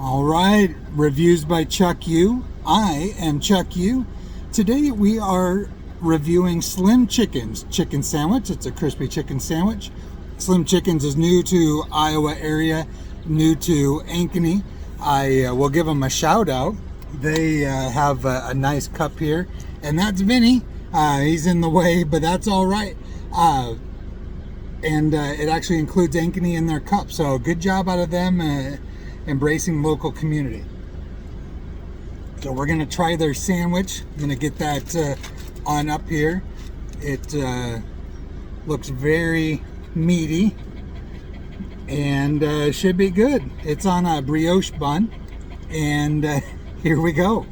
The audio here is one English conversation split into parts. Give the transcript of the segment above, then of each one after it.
All right, reviews by Chuck U. I am Chuck U. Today we are reviewing Slim Chickens chicken sandwich. It's a crispy chicken sandwich. Slim Chickens is new to Iowa area, new to Ankeny. I will give them a shout out. They have a nice cup here, and that's Vinny. He's in the way, but that's all right. And it actually includes Ankeny in their cup, so good job out of them. Embracing local community. So we're gonna try their sandwich. I'm gonna get that on up here. It looks very meaty and should be good. It's on a brioche bun, and here we go.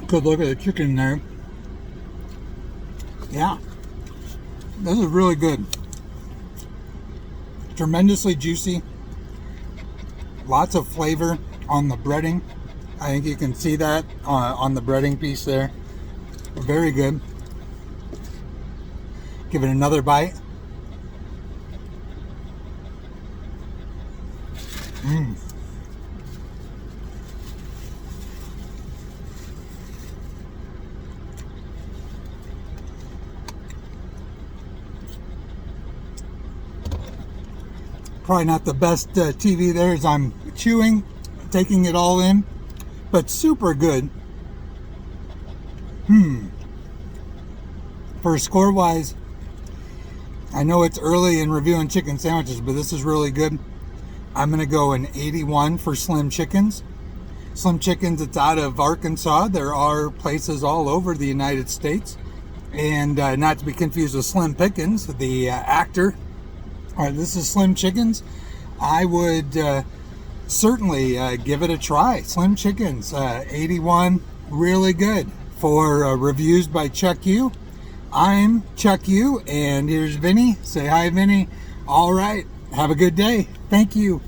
Good look at the chicken there. Yeah, this is really good. Tremendously juicy. Lots of flavor on the breading. I think you can see that on the breading piece there. Very good. Give it another bite. Probably not the best TV there as I'm chewing, taking it all in, but super good. For score wise, I know it's early in reviewing chicken sandwiches, but this is really good. I'm gonna go an 81 for Slim Chickens. Slim Chickens, it's out of Arkansas. There are places all over the United States, and not to be confused with Slim Pickens, the actor. All right, this is Slim Chickens. I would certainly give it a try. Slim Chickens, 81, really good. For reviews by Chuck U, I'm Chuck U, and here's Vinny. Say hi, Vinny. All right, have a good day. Thank you.